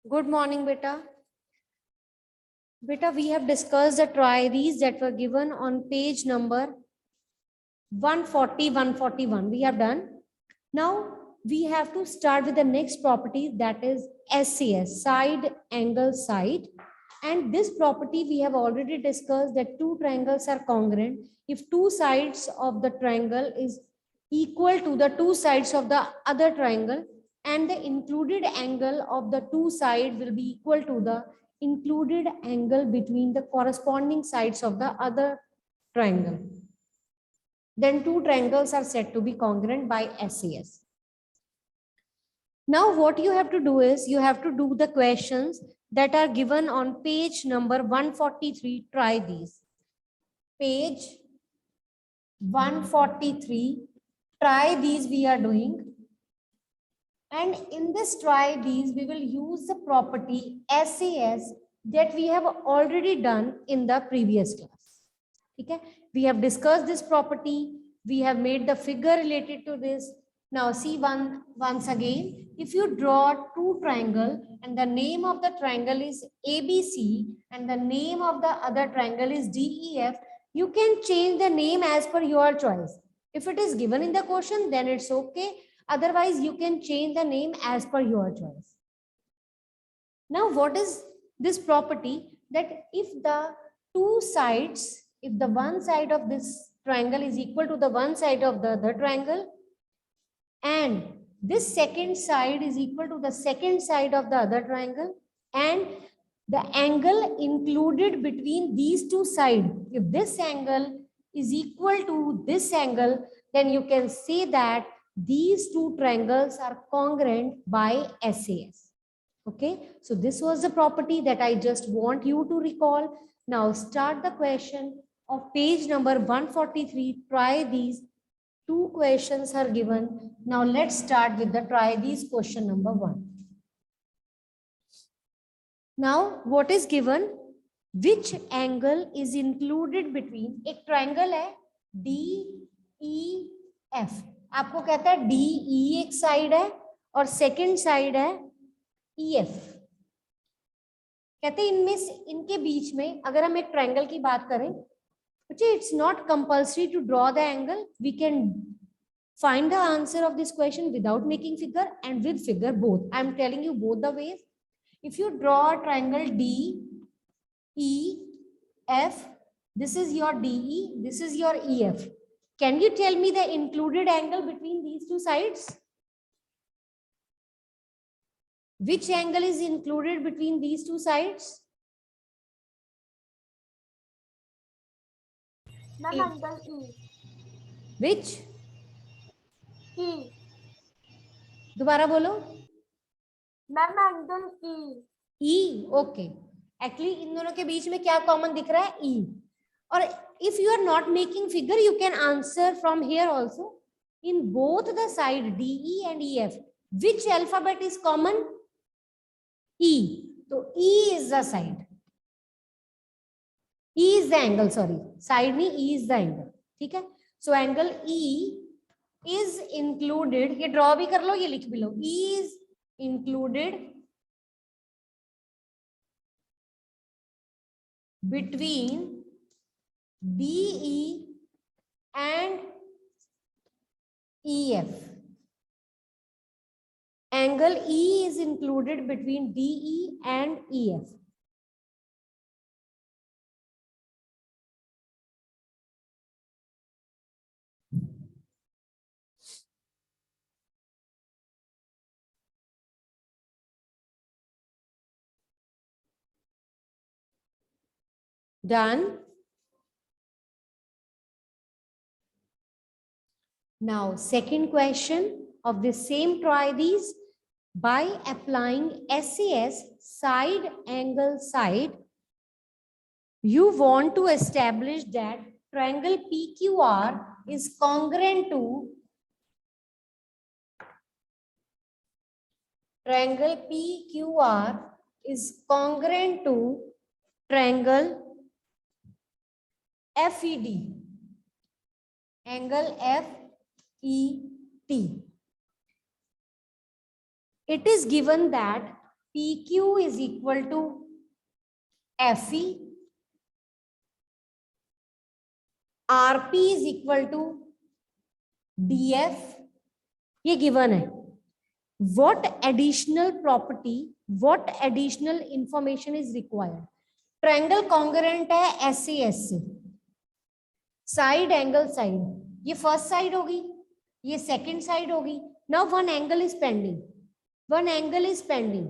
Good morning, beta. Beta, we have discussed the triaries that were given on page number 140, 141. We have done. Now, we have to start with the next property, that is SCS, side angle side. And this property we have already discussed, that two triangles are congruent if two sides of the triangle is equal to the two sides of the other triangle, and the included angle of the two sides will be equal to the included angle between the corresponding sides of the other triangle. Then two triangles are said to be congruent by SCS. Now what you have to do is you have to do the questions that are given on page number 143. Try these. Page 143. Try these we are doing. And in this try these, we will use the property SAS that we have already done in the previous class. Okay? We have discussed this property. We have made the figure related to this. Now see once again, if you draw two triangle and the name of the triangle is ABC and the name of the other triangle is DEF, you can change the name as per your choice. If it is given in the question, then it's okay. Otherwise, you can change the name as per your choice. Now, what is this property? That if the two sides, if the one side of this triangle is equal to the one side of the other triangle, and this second side is equal to the second side of the other triangle, and the angle included between these two sides, if this angle is equal to this angle, then you can say that these two triangles are congruent by SAS. Okay, so this was the property that I just want you to recall. Now start the question of page number 143. Try these. Two questions are given. Now let's start with the try these question number 1. Now what is given? Which angle is included between, एक triangle है DEF. आपको कहता है DE एक side है और second side है EF. कहते हैं इनमें से इनके बीच में अगर हम एक ट्रायंगल की बात करें, it's not compulsory to draw the angle. We can find the answer of this question without making figure and with figure both. I am telling you both the ways. If you draw a triangle DEF, this is your DE, this is your EF. Can you tell me the included angle between these two sides? Which angle is included between these two sides? Ma'am, angle E. Which? E. दोबारा बोलो. Ma'am, angle E. E, okay. Actually, इन दोनों के बीच में क्या common दिख रहा है? E. और if you are not making figure, you can answer from here also. In both the side DE and EF, which alphabet is common? E. So E is the side. E is the angle, sorry. Side नहीं, E is the angle. ठीक है? So angle E is included. ये draw भी कर लो, ये लिख भी लो. E is included between DE and EF. Angle E is included between DE and EF. Done. Now, second question of the same try these. By applying SAS side angle side, you want to establish that triangle PQR is congruent to triangle triangle FED. Angle FET. It is given that PQ is equal to FE, RP is equal to DF, ये given है. What additional property, what additional information is required? Triangle congruent है SAS से, side angle side, ये first side होगी, ये second side होगी. Now one angle is pending, one angle is pending.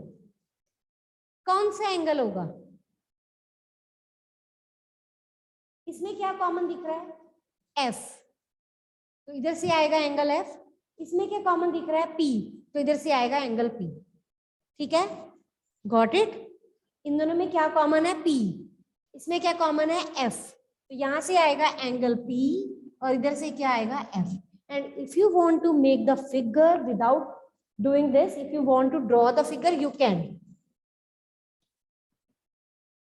कौन सा एंगल होगा? इसमें क्या कॉमन दिख रहा है? F, तो इधर से आएगा एंगल F. इसमें क्या कॉमन दिख रहा है? P, तो इधर से आएगा एंगल P. ठीक है, गॉट इट. इन दोनों में क्या कॉमन है? P. इसमें क्या कॉमन है? F, तो यहां से आएगा एंगल P और इधर से क्या आएगा? F. And if you want to make the figure without doing this, if you want to draw the figure, you can.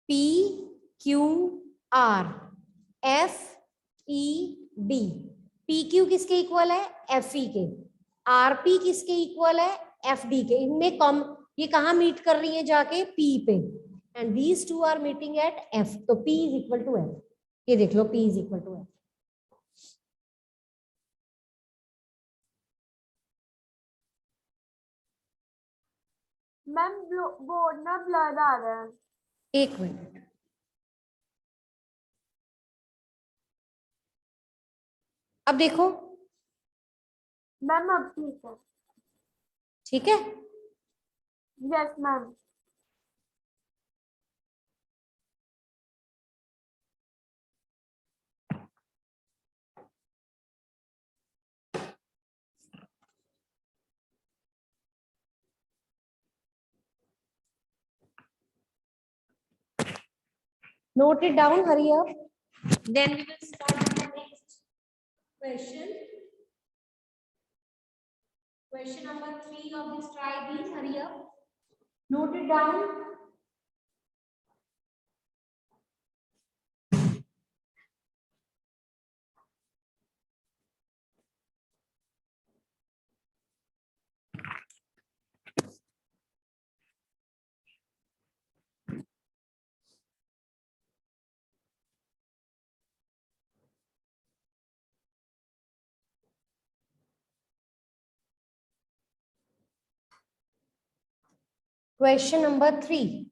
P Q R F E D. PQ किसके इक्वल है? FE के. RP किसके इक्वल है? FD के. इनमें com, ये कहाँ मीट कर रही है जाके? P पे. And these two are meeting at F, तो P is equal to F. ये देख लो, P is equal to F. Ma'am board ना ब्लर आ रहा है. एक मिनट, अब देखो. मैम अब ठीक है. ठीक है, yes ma'am. note it down, hurry up. Then we will start with the next question. Question number 3 of this try these, hurry up. Note it down. Question number 3.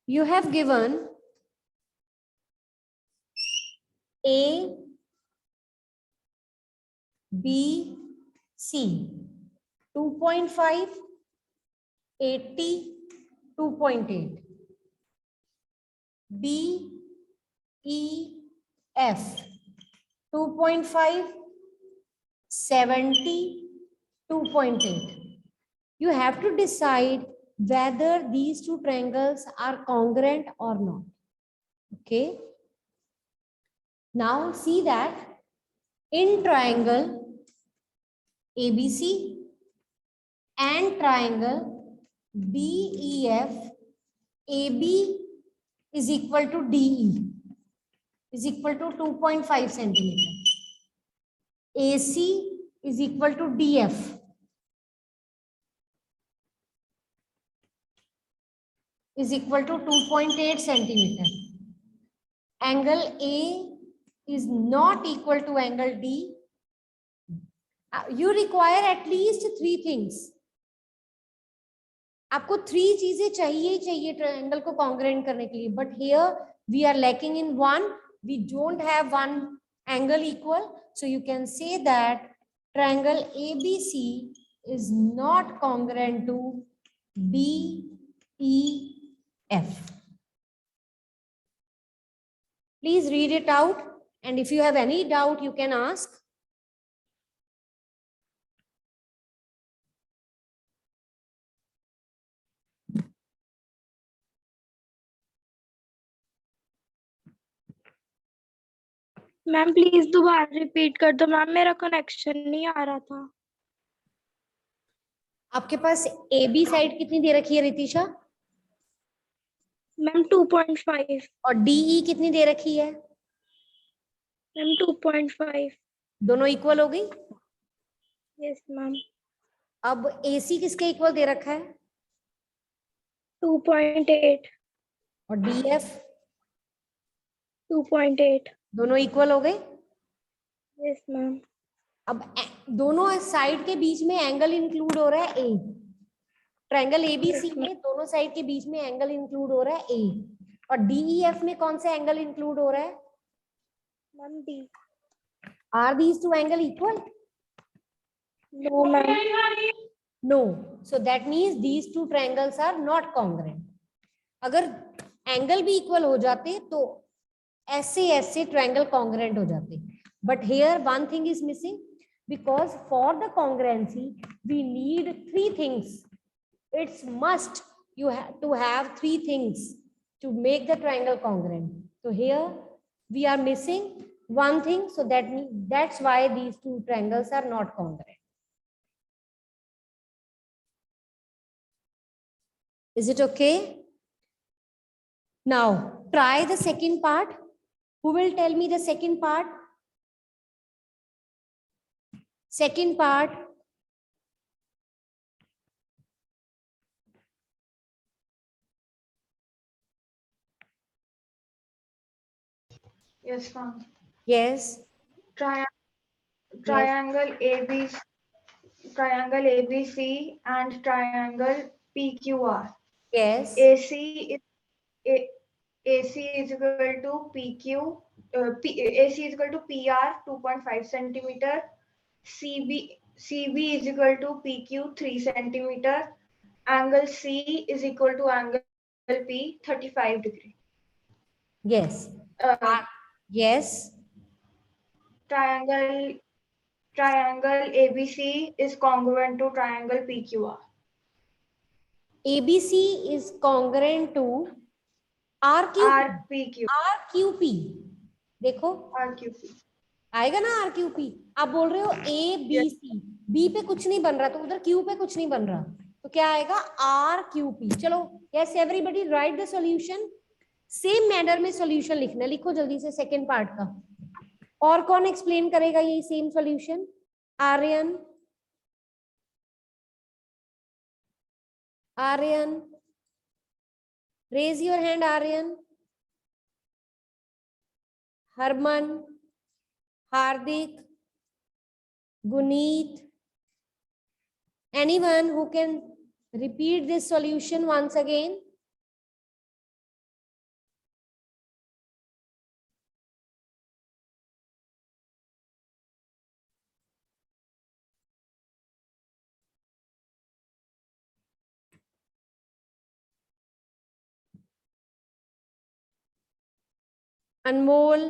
You have given A, B, C, 2.5, 80, 2.8. D, E, F, 2.5, 70, 2.8. You have to decide whether these two triangles are congruent or not. Okay. Now see that in triangle ABC and triangle BEF, AB is equal to DE is equal to 2.5 centimeter. AC is equal to DF is equal to 2.8 centimeter. Angle A is not equal to angle D. You require at least 3 things. आपको 3 चीजें चाहिए ही चाहिए triangle को congruent करने के लिए, but here we are lacking in one. We don't have one angle equal, so you can say that triangle ABC is not congruent to BEF. Please read it out, and if you have any doubt, you can ask. Ma'am please दोबारा repeat कर दो ma'am, मेरा connection नहीं आ रहा था. आपके पास AB side कितनी दे रखी है रितिशा? मैम 2.5. और DE कितनी दे रखी है? मैम 2.5. दोनों इक्वल हो गई? Yes, ma'am. अब AC किसके इक्वल दे रखा है 2.8. और DF 2.8. दोनों इक्वल हो गए। Yes, ma'am. अब दोनों साइड के बीच में एंगल इंक्लूड हो रहा है A। ट्रायंगल ABC Yes, में दोनों साइड के बीच में एंगल इंक्लूड हो रहा है A। और DEF में कौन सा एंगल इंक्लूड हो रहा है? ma'am. D. Are these two angle equal? No, ma'am. No. So that means these two triangles are not congruent. अगर एंगल भी इक्वल हो जाते तो ऐसे ट्रायंगल कॉन्ग्रेंट हो जाते, but here one thing is missing, because for the congruency we need three things. It's must you have to have three things to make the triangle congruent. So here we are missing one thing, so that's why these two triangles are not congruent. Is it okay? Now try the second part. Who will tell me the second part? Second part. Yes, ma'am. Yes. Tri- Yes. triangle ABC and triangle PQR. Yes. AC is equal to PQ. AC is equal to PR 2.5 centimeter. CB is equal to PQ 3 centimeter. Angle C is equal to angle P 35 degree. Yes. Yes. Triangle ABC is congruent to triangle PQR. ABC is congruent to RQP. RQP. देखो RQP. आएगा ना RQP. आप बोल रहे हो ABC, B पे कुछ नहीं बन रहा तो उधर Q पे कुछ नहीं बन रहा, तो क्या आएगा RQP. चलो yes everybody write the solution. Same manner में सॉल्यूशन लिखना, लिखो जल्दी से सेकेंड पार्ट का. और कौन एक्सप्लेन करेगा ये same solution? Aryan. Aryan, raise your hand. Aryan, Harman, Hardik, Guneet, anyone who can repeat this solution once again? Anmol,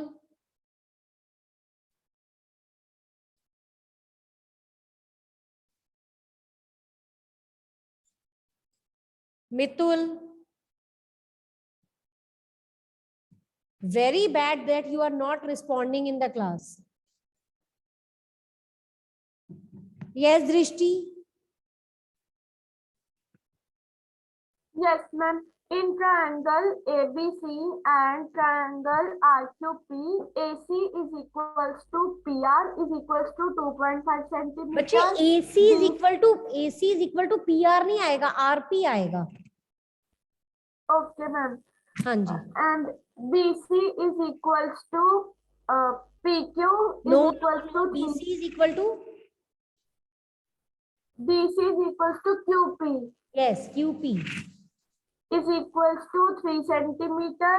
Mitul. Very bad that you are not responding in the class. Yes, Drishti. Yes, ma'am. In triangle ABC and triangle RQP, AC is equals to PR is equals to 2.5 centimeter. बच्चे AC is equal to PR नहीं आएगा, RP आएगा. Okay, ma'am. हाँ जी. And BC is equals to PQ is No, equals to BC is equal to BC is equals to QP yes QP. is equals to 3 centimeter.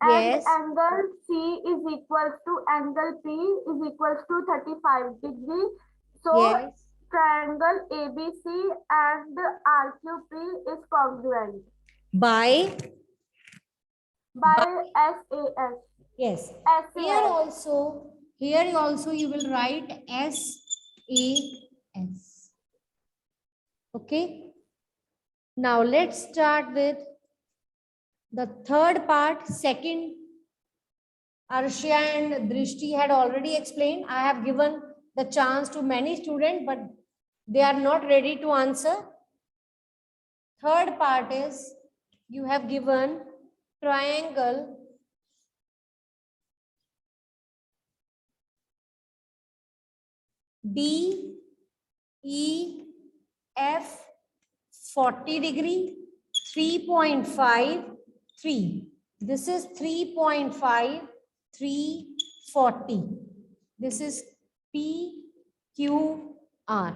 And Yes. angle C is equals to angle P is equals to 35 degree. So Yes. triangle ABC and RQP is congruent By SAS. yes. SAS. Here also you will write SAS. Okay. Now let's start with the third part. Second, Arshia and Drishti had already explained. I have given the chance to many students, but they are not ready to answer. Third part is you have given triangle EF 40 degree, 3.53. This is 3.5, 340. This is PQR.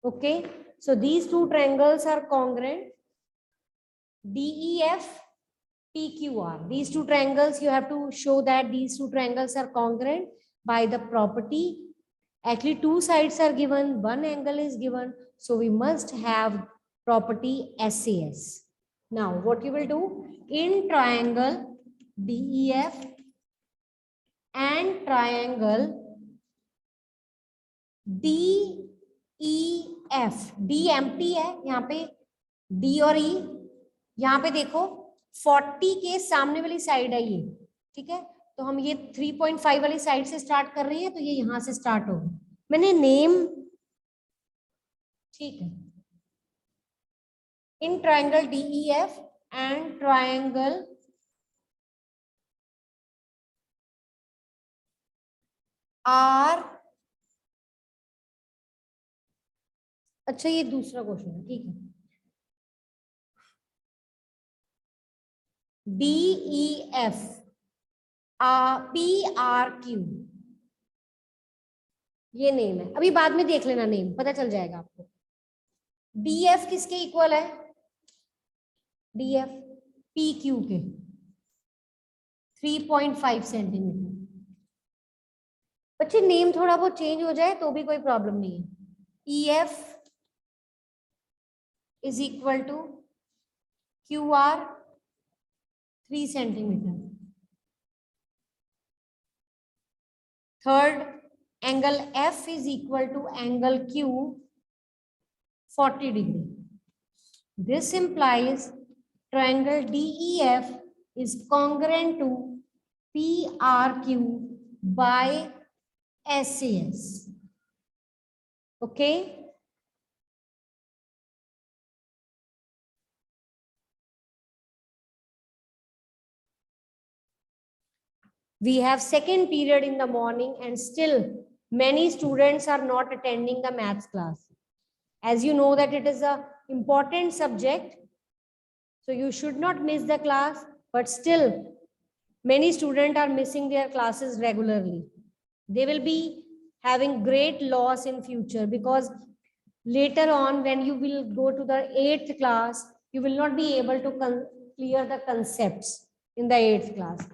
Okay, so these two triangles are congruent. DEF, PQR. These two triangles, you have to show that these two triangles are congruent by the property. Actually, two sides are given, one angle is given, so we must have property SAS. Now, what you will do in triangle DEF and triangle DEF, D empty है यहाँ पे, D और E यहाँ पे देखो 40 के सामने वाली साइड है ये, ठीक है, तो हम ये 3.5 वाली साइड से स्टार्ट कर रहे हैं, तो ये यहां से स्टार्ट होगा। मैंने नेम, ठीक है, in triangle DEF and triangle R, अच्छा ये दूसरा क्वेश्चन है, ठीक है, DEF PRQ, ये नेम है, अभी बाद में देख लेना, नेम पता चल जाएगा आपको। DF किसके इक्वल है? DF PQ के 3.5 सेंटीमीटर। बच्चे नेम थोड़ा बहुत चेंज हो जाए तो भी कोई प्रॉब्लम नहीं है। EF is equal to QR 3 centimetre. Third, angle F is equal to angle Q 40 degree. This implies triangle DEF is congruent to PRQ by SAS. Okay? We have second period in the morning and still many students are not attending the maths class. As you know that it is a important subject, so you should not miss the class, but still many students are missing their classes regularly. They will be having great loss in future, because later on when you will go to the 8th class, you will not be able to clear the concepts in the 8th class.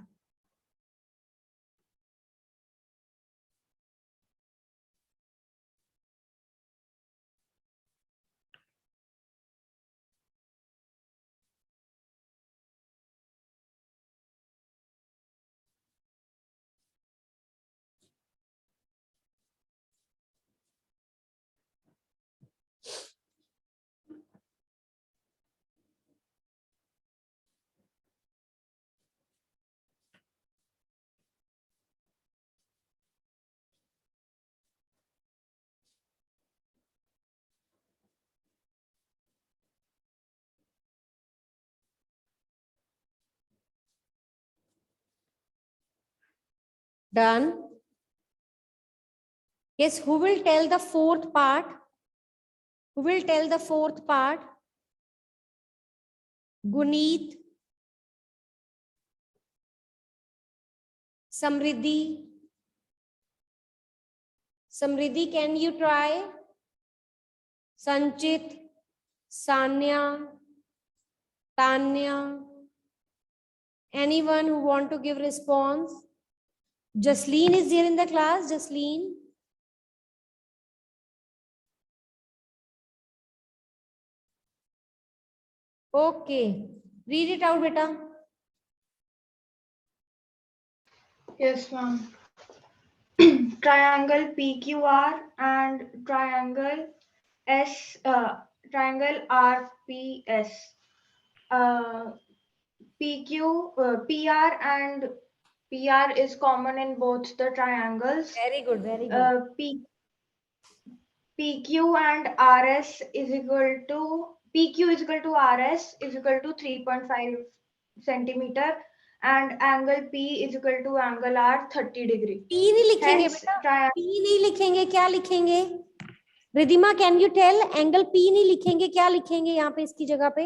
Done. Yes, who will tell the fourth part? Who will tell the fourth part? Guneet, Samriddhi. Samriddhi, can you try? Sanchit, Sanya, Tanya. Anyone who want to give response? Jasleen is there in the class. Jasleen. Okay. Read it out, beta. Yes, ma'am. Triangle PQR and triangle triangle RPS. PR and PR is common in both the triangles. Very good, very good. PQ and RS is equal to PQ is equal to RS is equal to 3.5 centimeter, and angle P is equal to angle R 30 degree. P नहीं लिखेंगे Hence, बेटा, P नहीं लिखेंगे, क्या लिखेंगे? Ridhima can you tell, angle P नहीं लिखेंगे, क्या लिखेंगे यहाँ पे इसकी जगह पे?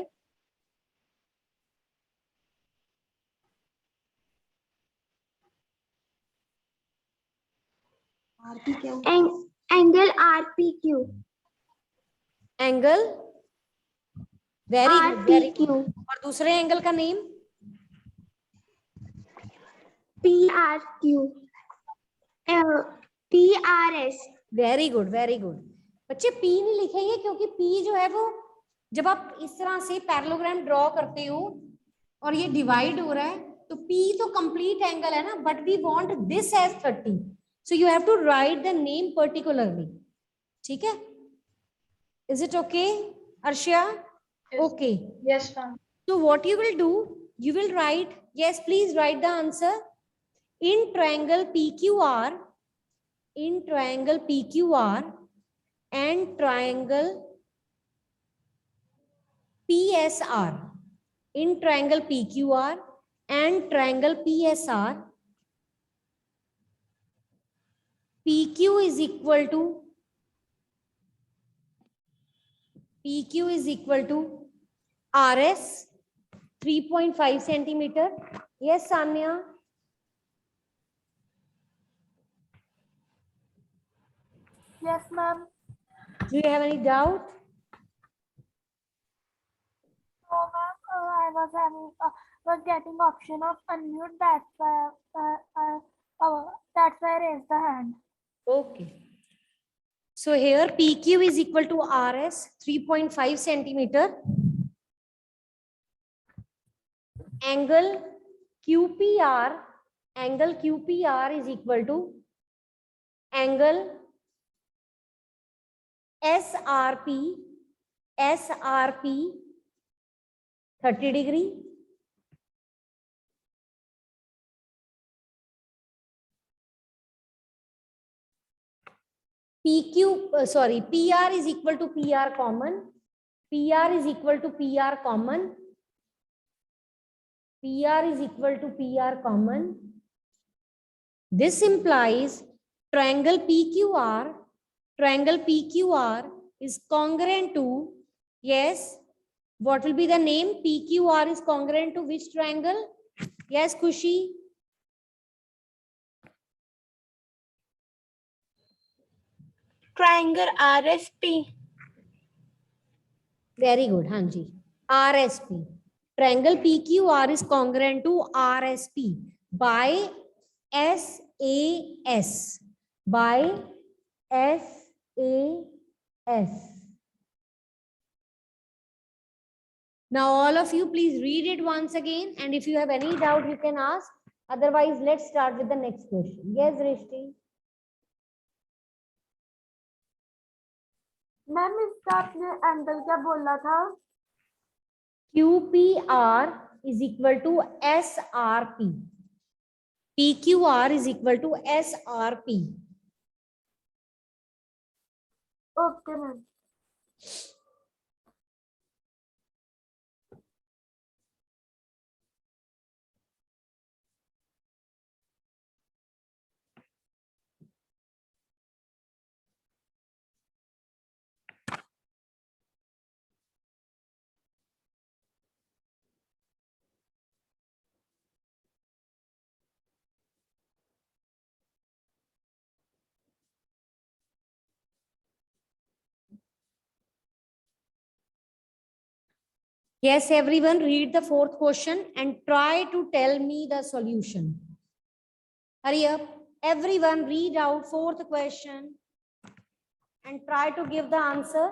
Angle RPQ। Angle, very good very RPQ। Good. और दूसरे एंगल का name? PRQ। PRS। Very good very good. बच्चे पी नहीं लिखेंगे क्योंकि पी जो है वो, जब आप इस तरह से पैरेललोग्राम ड्रॉ करते हो और ये डिवाइड हो रहा है, तो पी तो कंप्लीट एंगल है ना, but we want this as 30, so you have to write the name particularly. ठीक है, is it okay Arshia? Yes. Okay, Yes, ma'am. so what you will do, you will write, yes please write the answer. In triangle PQR, in triangle PQR and triangle PSR, in triangle PQR and triangle PSR, PQ is equal to RS 3.5 centimeter. Yes, Sanya. Yes, ma'am. Do you have any doubt? No, ma'am. I was getting option of unmute. That's why I raised the hand. Okay. So here PQ is equal to RS 3.5 centimeter. Angle QPR is equal to angle SRP 30 degree. PR is equal to PR common. PR is equal to PR common. PR is equal to PR common. This implies triangle PQR is congruent to, yes, what will be the name? PQR is congruent to which triangle? Yes, Kushi? Triangle RSP। Very good, Hanji. RSP. Triangle PQR is congruent to RSP by SAS. By SAS. Now all of you please read it once again, and if you have any doubt you can ask. Otherwise, let's start with the next question. Yes, Rishti. Ma'am इसका आपने angle क्या बोला था? QPR is equal to SRP. PQR is equal to SRP. Okay ma'am. Yes, everyone read the fourth question and try to tell me the solution. Hurry up. Everyone read out fourth question and try to give the answer.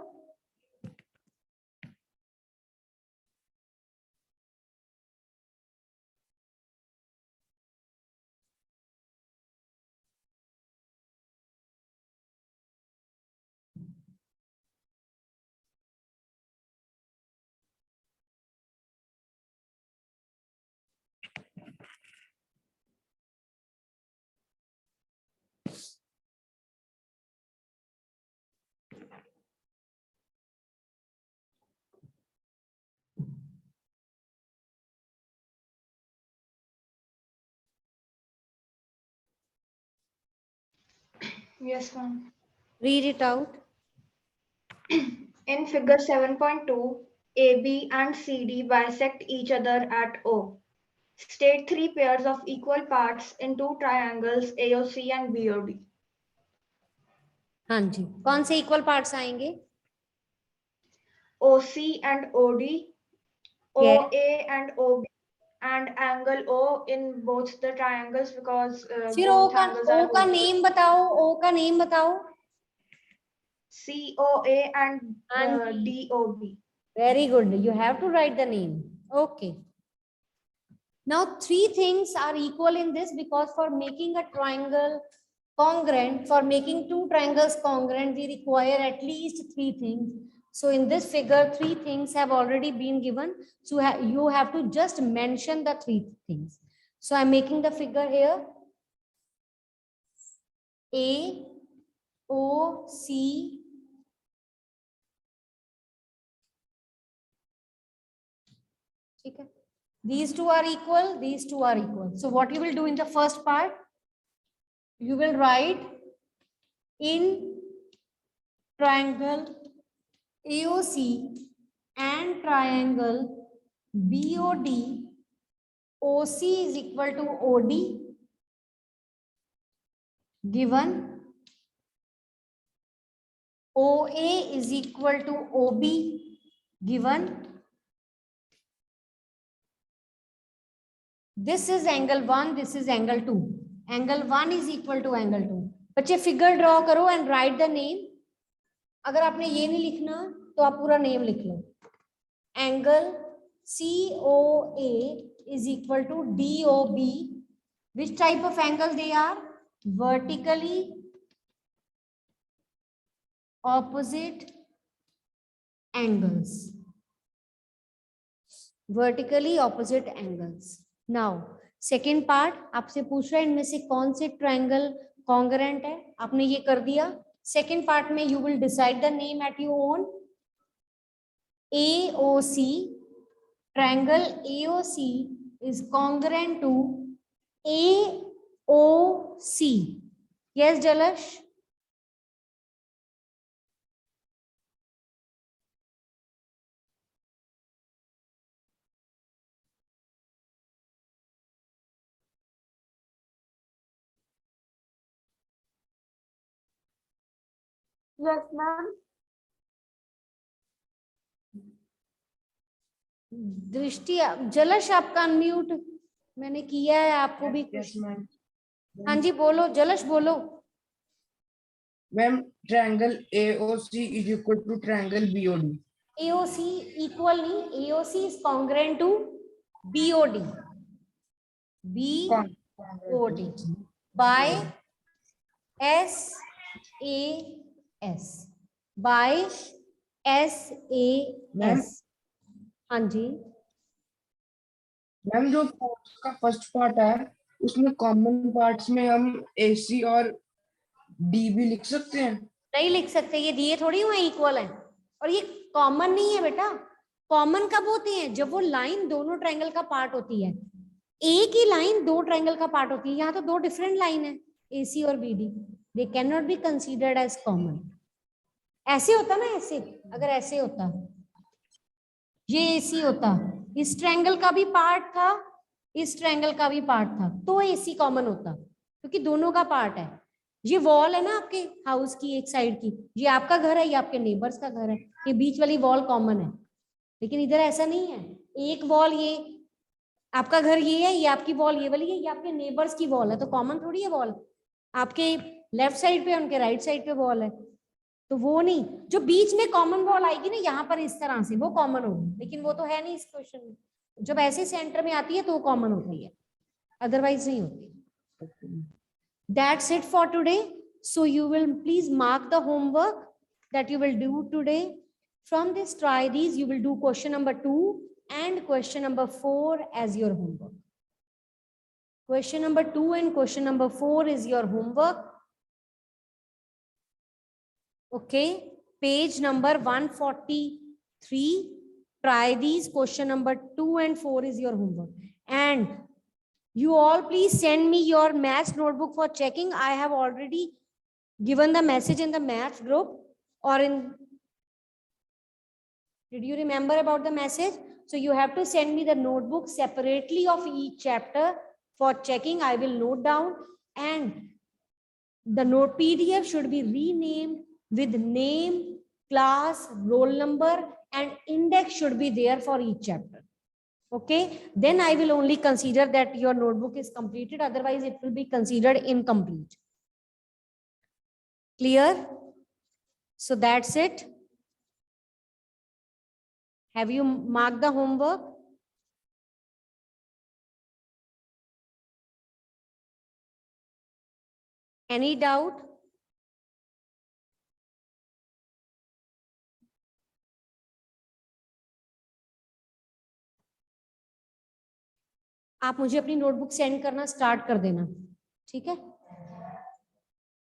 Yes, ma'am. Read it out. In figure 7.2, AB and CD bisect each other at O. State three pairs of equal parts in two triangles AOC and BOD. हाँ जी, कौन से equal parts आएंगे? OC and OD, OA and OB, and angle O in both the triangles because फिर both angles are O का name बताओ, O का name बताओ. COA and हाँ जी. DOB. Very good. You have to write the name. Okay. Now three things are equal in this because for making a triangle congruent, for making two triangles congruent, we require at least three things. So in this figure, three things have already been given. So you have to just mention the three things. So I'm making the figure here. A, O, C. Okay. These two are equal, these two are equal. So what you will do in the first part, you will write in triangle AOC and triangle BOD, OC is equal to OD, given OA is equal to OB, given this is angle 1, this is angle 2. Angle 1 is equal to angle 2. बच्चे figure draw करो and write the name. अगर आपने ये नहीं लिखना तो आप पूरा नेम लिख लो. Angle COA is equal to DOB. Which type of angle they are? Vertically opposite angles. Vertically opposite angles. Now, second part आपसे पूछ रहा है इनमें से कौन से ट्रायंगल कॉन्ग्रुएंट है. आपने ये कर दिया. सेकेंड पार्ट में you will decide the name at your own. AOC, triangle AOC is congruent to AOC. Yes, Jalash? Yes, ma'am. दृष्टि, जलश आपका अनम्यूट मैंने किया है, आपको भी कुछ. हाँ जी बोलो जलश, बोलो. Ma'am triangle AOC is equal to triangle BOD. AOC equal नहीं, AOC is congruent to BOD. BOD by SAS, by SAS. हाँ जी मैम जो का फर्स्ट पार्ट है उसमें कॉमन पार्ट्स में हम AC और D भी लिख सकते हैं. नहीं लिख सकते, ये दिए थोड़ी हुए इक्वल है. और ये कॉमन नहीं है बेटा. कॉमन कब होते हैं? जब वो लाइन दोनों ट्रायंगल का पार्ट होती है. एक ही लाइन दो ट्रायंगल का पार्ट होती है. यहाँ तो दो डिफरेंट लाइन है, AC और BD. They can not be considered as common. ऐसे होता ना, ऐसे अगर ऐसे होता, ये AC होता, इस ट्रायंगल का भी पार्ट था, इस ट्रायंगल का भी पार्ट था, तो AC कॉमन होता क्योंकि दोनों का पार्ट है. ये वॉल है ना आपके हाउस की एक साइड की, ये आपका घर है, ये आपके नेबर्स का घर है, ये बीच वाली वॉल कॉमन है. लेकिन इधर ऐसा नहीं है. एक वॉल ये आपका घर ये है, ये आपकी वॉल ये वाली है, ये आपके नेबर्स की वॉल है, तो कॉमन थोड़ी है वॉल. आपके लेफ्ट साइड पे उनके राइट साइड पे वॉल है, तो वो नहीं. जो बीच में कॉमन वॉल आएगी ना यहाँ पर इस तरह से, वो कॉमन होगी. लेकिन वो तो है नहीं इस क्वेश्चन में. जब ऐसे सेंटर में आती है तो वो कॉमन होती है, अदरवाइज नहीं होती. That's it for today. So you will please mark the homework that you will do today. From this try these, you will do question number 2 and question number 4 as your homework. Question number 2 and question number 4 is your homework. Okay, page number 143. Try these. Question number 2 and 4 is your homework. And you all please send me your maths notebook for checking. I have already given the message in the maths group or in Did you remember about the message? So you have to send me the notebook separately of each chapter for checking. I will note down, and the note PDF should be renamed with name, class, roll number, and index should be there for each chapter. Okay, then I will only consider that your notebook is completed, otherwise it will be considered incomplete. Clear? So that's it. Have you marked the homework? Any doubt? आप मुझे अपनी notebook send करना start कर देना, ठीक है?